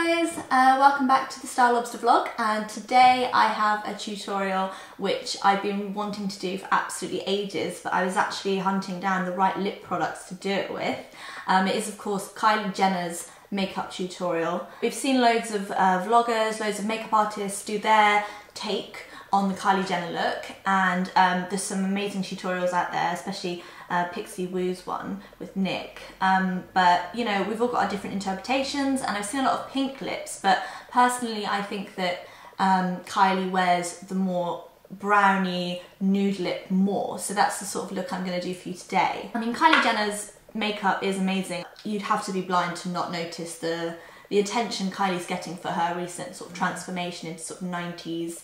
guys, welcome back to the Lobster vlog, and today I have a tutorial which I've been wanting to do for absolutely ages, but I was actually hunting down the right lip products to do it with. It is of course Kylie Jenner's makeup tutorial. We've seen loads of vloggers, loads of makeup artists do their take on the Kylie Jenner look, and there's some amazing tutorials out there, especially Pixie Woo's one with Nick, but you know, we've all got our different interpretations, and I've seen a lot of pink lips, but personally I think that Kylie wears the more browny nude lip more, so that's the sort of look I'm going to do for you today. I mean, Kylie Jenner's makeup is amazing. You'd have to be blind to not notice the attention Kylie's getting for her recent sort of transformation into sort of 90s,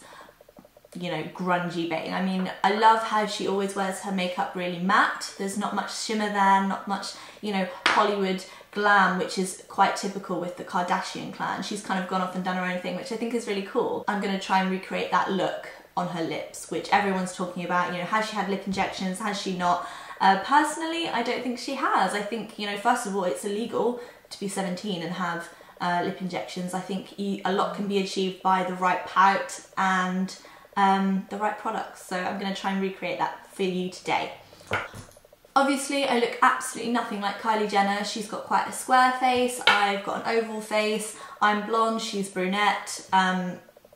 you know, grungy bang. I mean, I love how she always wears her makeup really matte. There's not much shimmer there, not much, you know, Hollywood glam, which is quite typical with the Kardashian clan. She's kind of gone off and done her own thing, which I think is really cool. I'm going to try and recreate that look on her lips, which everyone's talking about. You know, has she had lip injections? Has she not? Personally, I don't think she has. I think, you know, first of all, it's illegal to be 17 and have lip injections. I think a lot can be achieved by the right pout and the right products, so I'm going to try and recreate that for you today. Obviously I look absolutely nothing like Kylie Jenner. She's got quite a square face, I've got an oval face, I'm blonde, she's brunette.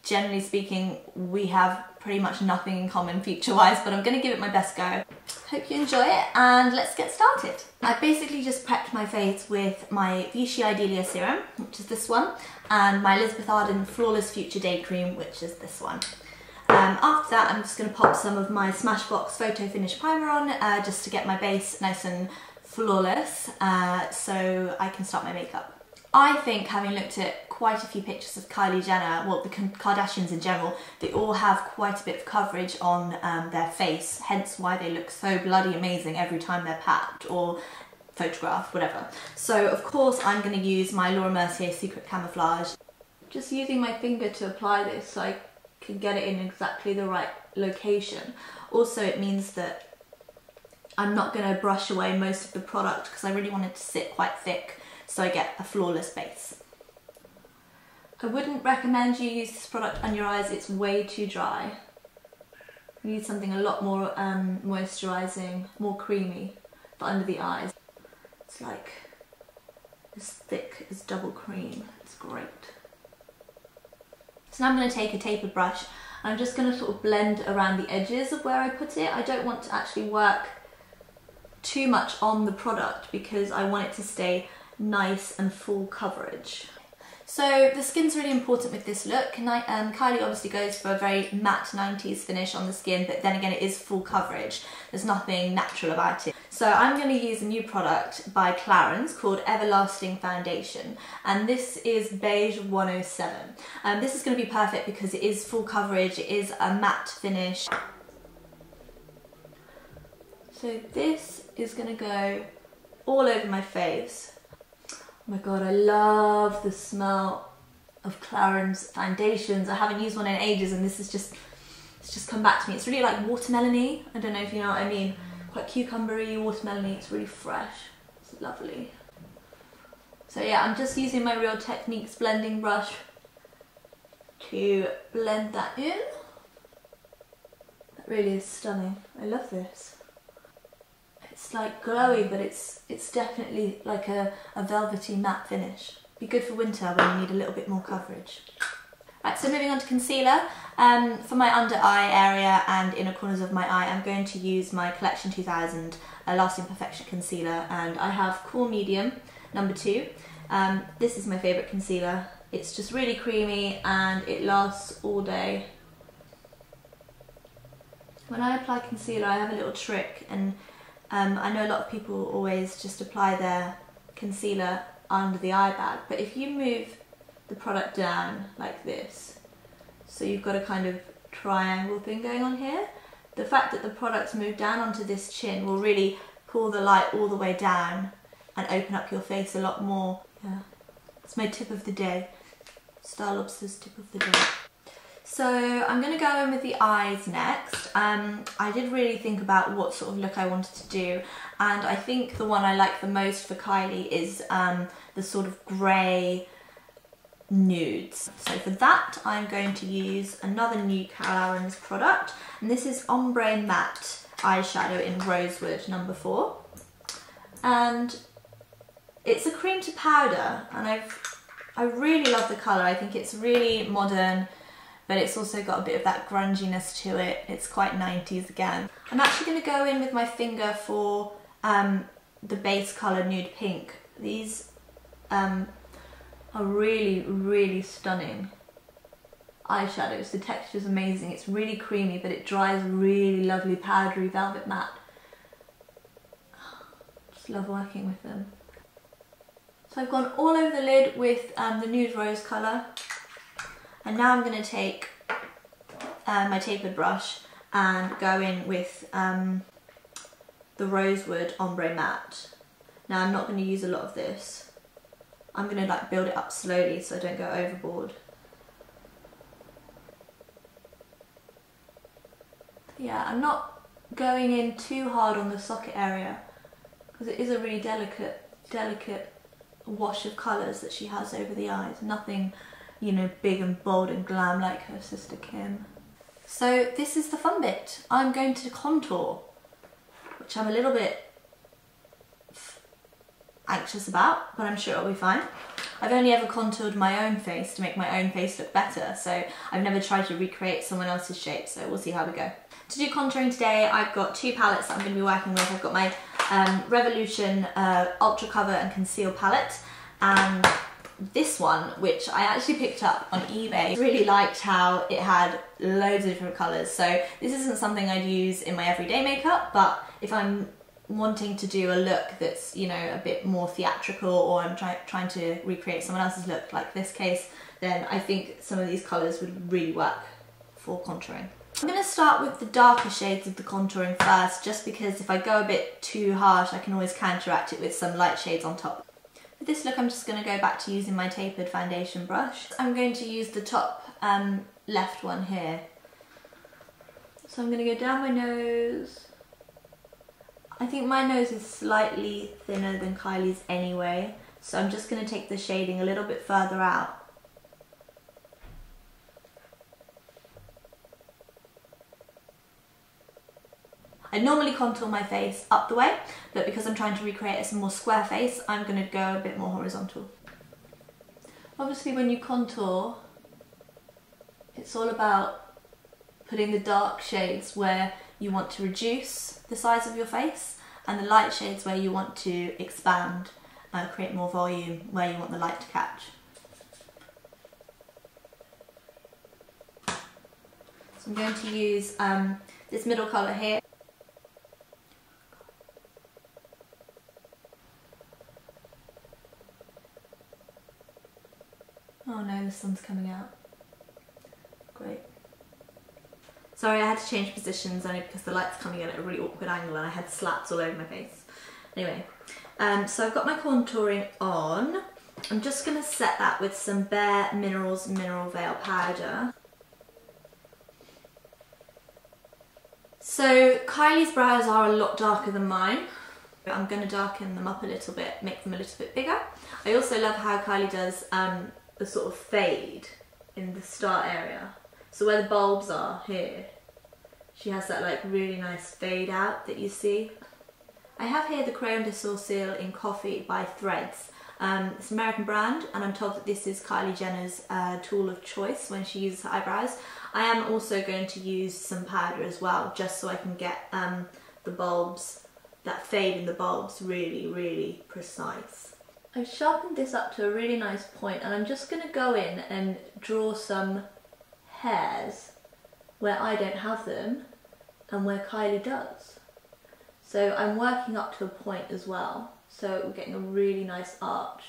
Generally speaking, we have pretty much nothing in common feature wise, but I'm going to give it my best go. Hope you enjoy it, and let's get started. I basically just prepped my face with my Vichy Idealia serum, which is this one, and my Elizabeth Arden Flawless Future Day Cream, which is this one. After that, I'm just going to pop some of my Smashbox Photofinish primer on, just to get my base nice and flawless, so I can start my makeup. I think, having looked at quite a few pictures of Kylie Jenner, well, the Kardashians in general, they all have quite a bit of coverage on their face, hence why they look so bloody amazing every time they're packed or photographed, whatever. So of course I'm going to use my Mercier Secret Camouflage. Just using my finger to apply this so I can get it in exactly the right location. Also, it means that I'm not going to brush away most of the product because I really want it to sit quite thick so I get a flawless base. I wouldn't recommend you use this product on your eyes, it's way too dry. You need something a lot more moisturising, more creamy for under the eyes. It's like as thick as double cream, it's great. So now I'm going to take a tapered brush and I'm just going to sort of blend around the edges of where I put it. I don't want to actually work too much on the product because I want it to stay nice and full coverage. So the skin's really important with this look. Kylie obviously goes for a very matte 90s finish on the skin, but then again it is full coverage. There's nothing natural about it. So I'm going to use a new product by Clarins called Everlasting Foundation, and this is Beige 107. This is going to be perfect because it is full coverage, it is a matte finish. So this is going to go all over my face. Oh my god, I love the smell of Clarins foundations. I haven't used one in ages, and this is it's just come back to me. It's really like watermelon-y. I don't know if you know what I mean. Quite cucumbery, watermelon-y. It's really fresh. It's lovely. So yeah, I'm just using my Real Techniques blending brush to blend that in. That really is stunning. I love this. It's like glowy, but it's definitely like a velvety matte finish. Be good for winter when you need a little bit more coverage. Right, so moving on to concealer. For my under eye area and inner corners of my eye, I'm going to use my Collection 2000 Lasting Perfection Concealer, and I have Cool Medium number 2. This is my favourite concealer. It's just really creamy and it lasts all day. When I apply concealer, I have a little trick, and I know a lot of people always just apply their concealer under the eye bag, but if you move the product down like this, so you've got a kind of triangle thing going on here, the fact that the product's moved down onto this chin will really pull the light all the way down and open up your face a lot more. Yeah, it's my tip of the day. Lobster's tip of the day. So I'm going to go in with the eyes next. I did really think about what sort of look I wanted to do, and I think the one I like the most for Kylie is the sort of grey nudes. So for that, I'm going to use another new Clarins product, and this is Ombre Matte Eyeshadow in Rosewood number 4. And it's a cream to powder, and I really love the colour. I think it's really modern, but it's also got a bit of that grunginess to it. It's quite 90s again. I'm actually going to go in with my finger for the base colour Nude Pink. These are really, really stunning eyeshadows. The texture is amazing. It's really creamy, but it dries really lovely, powdery velvet matte. Just love working with them. So I've gone all over the lid with the Nude Rose colour, and now I'm going to take my tapered brush and go in with the Rosewood Ombre Matte. Now I'm not going to use a lot of this. I'm going to like build it up slowly so I don't go overboard. Yeah, I'm not going in too hard on the socket area because it is a really delicate wash of colours that she has over the eyes. Nothing, you know, big and bold and glam like her sister Kim. So this is the fun bit. I'm going to contour, which I'm a little bit anxious about, but I'm sure it'll be fine. I've only ever contoured my own face to make my own face look better, so I've never tried to recreate someone else's shape, so we'll see how we go. To do contouring today, I've got 2 palettes that I'm going to be working with. I've got my Revolution Ultra Cover and Conceal palette, and this one, which I actually picked up on eBay. Really liked how it had loads of different colours. So this isn't something I'd use in my everyday makeup, but if I'm wanting to do a look that's, you know, a bit more theatrical, or I'm trying to recreate someone else's look like this case, then I think some of these colours would really work for contouring. I'm going to start with the darker shades of the contouring first, just because if I go a bit too harsh, I can always counteract it with some light shades on top. For this look, I'm just going to go back to using my tapered foundation brush. I'm going to use the top left one here. So I'm going to go down my nose. I think my nose is slightly thinner than Kylie's anyway, so I'm just going to take the shading a little bit further out. I normally contour my face up the way, but because I'm trying to recreate a more square face, I'm going to go a bit more horizontal. Obviously when you contour, it's all about putting the dark shades where you want to reduce the size of your face, and the light shades where you want to expand, create more volume, where you want the light to catch. So I'm going to use this middle colour here. Oh no, the sun's coming out. Great. Sorry, I had to change positions only because the light's coming in at a really awkward angle and I had slats all over my face. Anyway, so I've got my contouring on. I'm just going to set that with some Bare Minerals Mineral Veil powder. So Kylie's brows are a lot darker than mine. I'm going to darken them up a little bit, make them a little bit bigger. I also love how Kylie does the sort of fade in the start area. So where the bulbs are here, she has that like really nice fade out that you see. I have here the Crayon de Sourcil in Coffee by Threads. It's an American brand, and I'm told that this is Kylie Jenner's tool of choice when she uses her eyebrows. I am also going to use some powder as well, just so I can get the bulbs, that fade in the bulbs really, really precise. I've sharpened this up to a really nice point, and I'm just going to go in and draw some hairs where I don't have them and where Kylie does. So I'm working up to a point as well, so we're getting a really nice arch.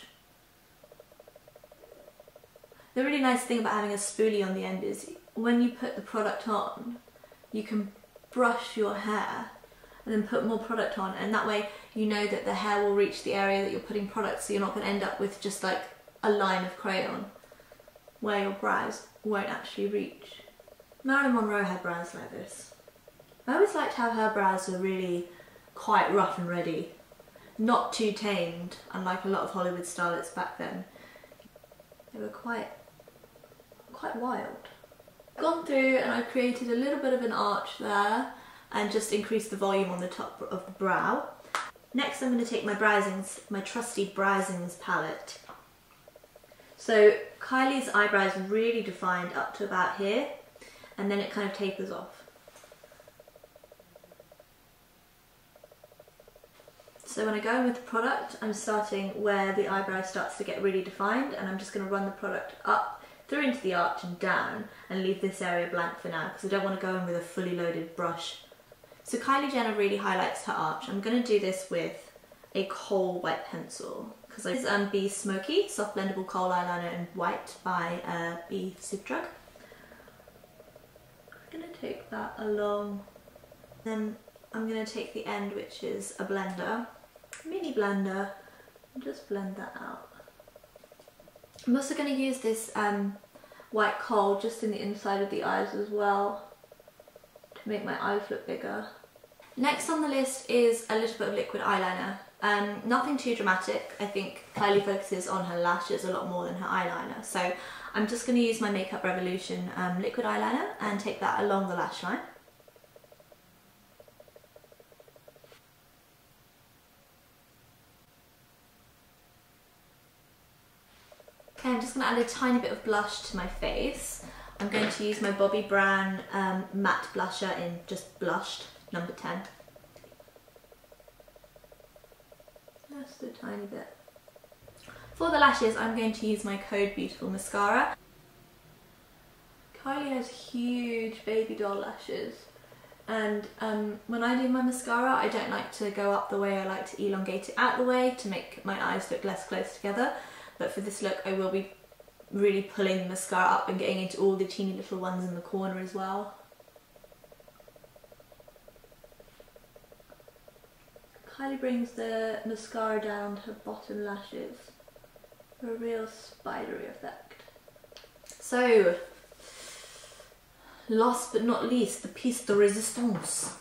The really nice thing about having a spoolie on the end is when you put the product on, you can brush your hair and then put more product on, and that way you know that the hair will reach the area that you're putting product, so you're not going to end up with just like a line of crayon where your brows won't actually reach. Marilyn Monroe had brows like this. I always liked how her brows were really quite rough and ready, not too tamed, unlike a lot of Hollywood starlets back then. They were quite wild. I've gone through and I've created a little bit of an arch there and just increased the volume on the top of the brow. Next I'm going to take my Browsings, my trusty Browsings palette. So Kylie's eyebrows really defined up to about here, and then it kind of tapers off. So when I go in with the product, I'm starting where the eyebrow starts to get really defined, and I'm just going to run the product up through into the arch and down and leave this area blank for now because I don't want to go in with a fully loaded brush. So Kylie Jenner really highlights her arch. I'm going to do this with a kohl white pencil because this is Be Smoky Soft Blendable Kohl Eyeliner in White by Be Superdrug. I'm going to take that along, then I'm going to take the end, which is a blender, mini blender, and just blend that out. I'm also going to use this white kohl just in the inside of the eyes as well to make my eyes look bigger. Next on the list is a little bit of liquid eyeliner. Nothing too dramatic. I think Kylie focuses on her lashes a lot more than her eyeliner. So I'm just going to use my Makeup Revolution liquid eyeliner and take that along the lash line. Okay, I'm just going to add a tiny bit of blush to my face. I'm going to use my Bobbi Brown matte blusher in just Blushed, number 10. Just a tiny bit. For the lashes, I'm going to use my Code Beautiful mascara. Kylie has huge baby doll lashes, and when I do my mascara, I don't like to go up the way. I like to elongate it out the way to make my eyes look less close together. But for this look, I will be really pulling the mascara up and getting into all the teeny little ones in the corner as well. Kylie brings the mascara down to her bottom lashes for a real spidery effect. So, last but not least, the piece de resistance.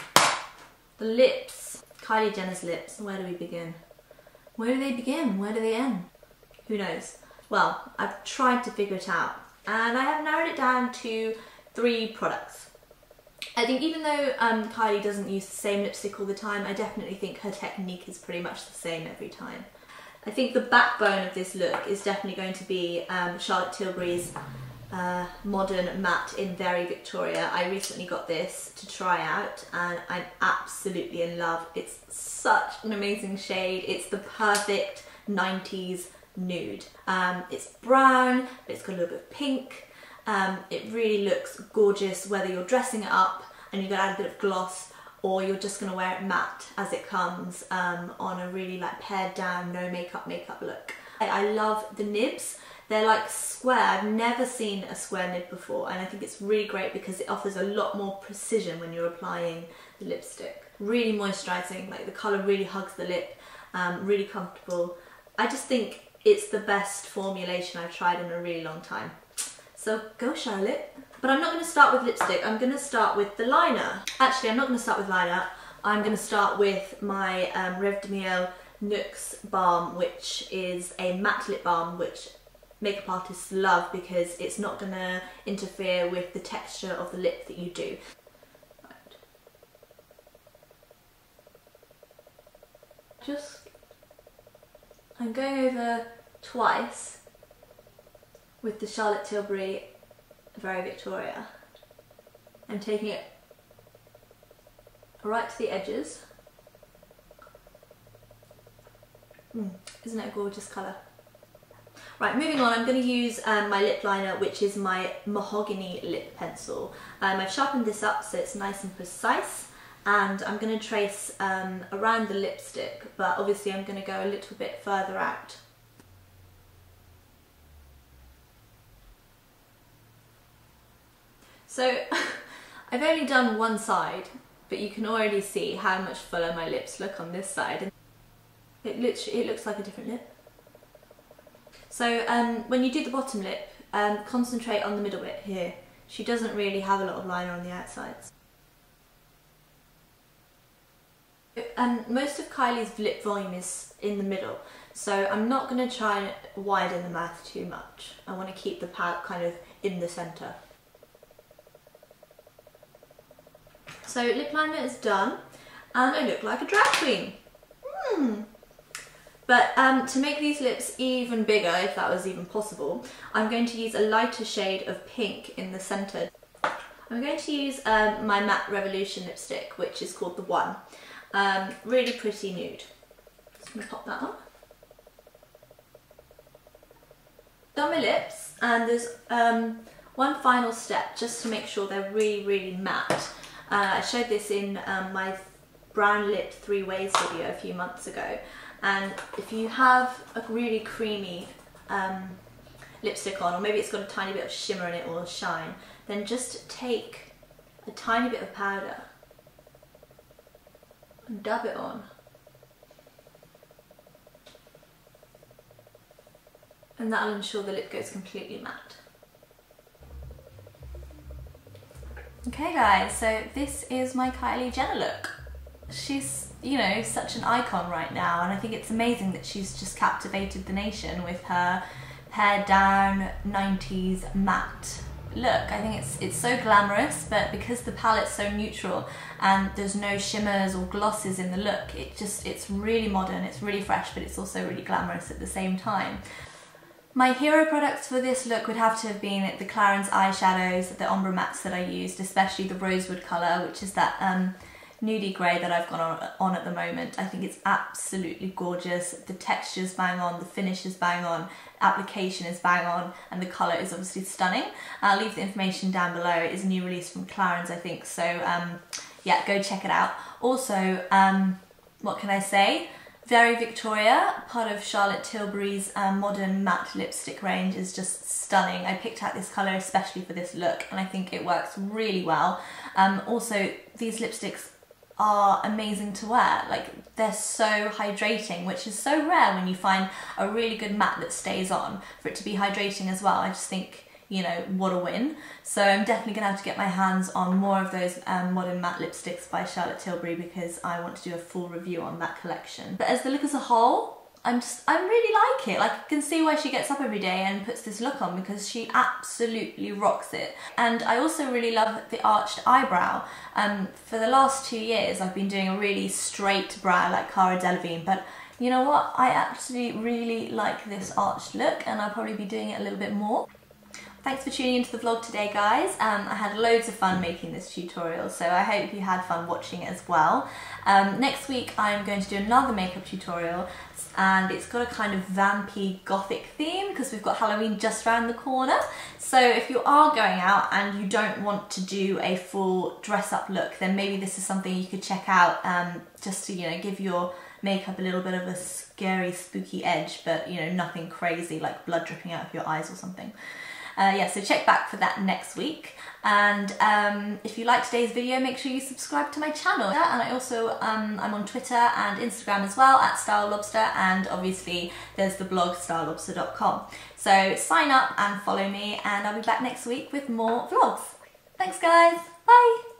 The lips. Kylie Jenner's lips. Where do we begin? Where do they begin? Where do they end? Who knows? Well, I've tried to figure it out, and I have narrowed it down to 3 products. I think even though Kylie doesn't use the same lipstick all the time, I definitely think her technique is pretty much the same every time. I think the backbone of this look is definitely going to be Charlotte Tilbury's Modern Matte in Very Victoria. I recently got this to try out and I'm absolutely in love. It's such an amazing shade. It's the perfect 90s nude. It's brown, but it's got a little bit of pink. It really looks gorgeous whether you're dressing it up and you're going to add a bit of gloss, or you're just going to wear it matte as it comes on a really like pared down, no makeup look. I love the nibs. They're like square. I've never seen a square nib before, and I think it's really great because it offers a lot more precision when you're applying the lipstick. Really moisturising, like the colour really hugs the lip, really comfortable. I just think it's the best formulation I've tried in a really long time. So go Charlotte. But I'm not going to start with lipstick, I'm going to start with the liner. Actually, I'm not going to start with liner. I'm going to start with my Rêve de Miel Nuxe Balm, which is a matte lip balm, which makeup artists love because it's not going to interfere with the texture of the lip that you do. Right. I'm going over twice with the Charlotte Tilbury Very Victoria. I'm taking it right to the edges. Isn't it a gorgeous colour? Right, moving on, I'm going to use my lip liner, which is my Mahogany Lip Pencil. I've sharpened this up so it's nice and precise, and I'm going to trace around the lipstick, but obviously I'm going to go a little bit further out. So I've only done one side, but you can already see how much fuller my lips look on this side. It looks like a different lip. So when you do the bottom lip, concentrate on the middle bit here. She doesn't really have a lot of liner on the outsides. Most of Kylie's lip volume is in the middle, So I'm not going to try and widen the mouth too much. I want to keep the palette kind of in the centre. So lip liner is done and I look like a drag queen. But to make these lips even bigger, if that was even possible, I'm going to use a lighter shade of pink in the centre. I'm going to use my Matte Revolution lipstick, which is called the One. Really pretty nude. Just going to pop that on. Done my lips, and there's one final step just to make sure they're really matte. I showed this in my brown lip 3 ways video a few months ago, and if you have a really creamy lipstick on, or maybe it's got a tiny bit of shimmer in it or shine, then just take a tiny bit of powder and dab it on. And that'll ensure the lip goes completely matte. Okay guys, so this is my Kylie Jenner look. She's, you know, such an icon right now, and I think it's amazing that she's just captivated the nation with her pared down 90s matte look. I think it's so glamorous, but because the palette's so neutral and there's no shimmers or glosses in the look, it's really modern, it's really fresh, but it's also really glamorous at the same time. My hero products for this look would have to have been the Clarins eyeshadows, the Ombre mattes that I used, especially the Rosewood colour, which is that nudie grey that I've got on at the moment. I think it's absolutely gorgeous. The texture's bang on, the finish is bang on, application is bang on, and the colour is obviously stunning. I'll leave the information down below. It is a new release from Clarins, I think, so yeah, go check it out. Also, what can I say? Very Victoria, part of Charlotte Tilbury's modern matte lipstick range, is just stunning. I picked out this colour especially for this look, and I think it works really well. Also, these lipsticks are amazing to wear. Like, they're so hydrating, which is so rare when you find a really good matte that stays on, for it to be hydrating as well. I just think, you know, what a win. So I'm definitely gonna have to get my hands on more of those modern matte lipsticks by Charlotte Tilbury, because I want to do a full review on that collection. But as the look as a whole, I really like it. Like, I can see why she gets up every day and puts this look on, because she absolutely rocks it. And I also really love the arched eyebrow. For the last 2 years, I've been doing a really straight brow like Cara Delevingne, but you know what? I actually really like this arched look, and I'll probably be doing it a little bit more. Thanks for tuning into the vlog today, guys. I had loads of fun making this tutorial, so I hope you had fun watching it as well. Next week I'm going to do another makeup tutorial, and it's got a kind of vampy gothic theme because we've got Halloween just around the corner. So if you are going out and you don't want to do a full dress up look, then maybe this is something you could check out, just to, you know, give your makeup a little bit of a scary, spooky edge, but you know, nothing crazy like blood dripping out of your eyes or something. Yeah, so check back for that next week. And if you liked today's video, make sure you subscribe to my channel. And I also, I'm on Twitter and Instagram as well, at @StyleLobster, and obviously there's the blog stylelobster.com. So sign up and follow me, and I'll be back next week with more vlogs. Thanks guys, bye!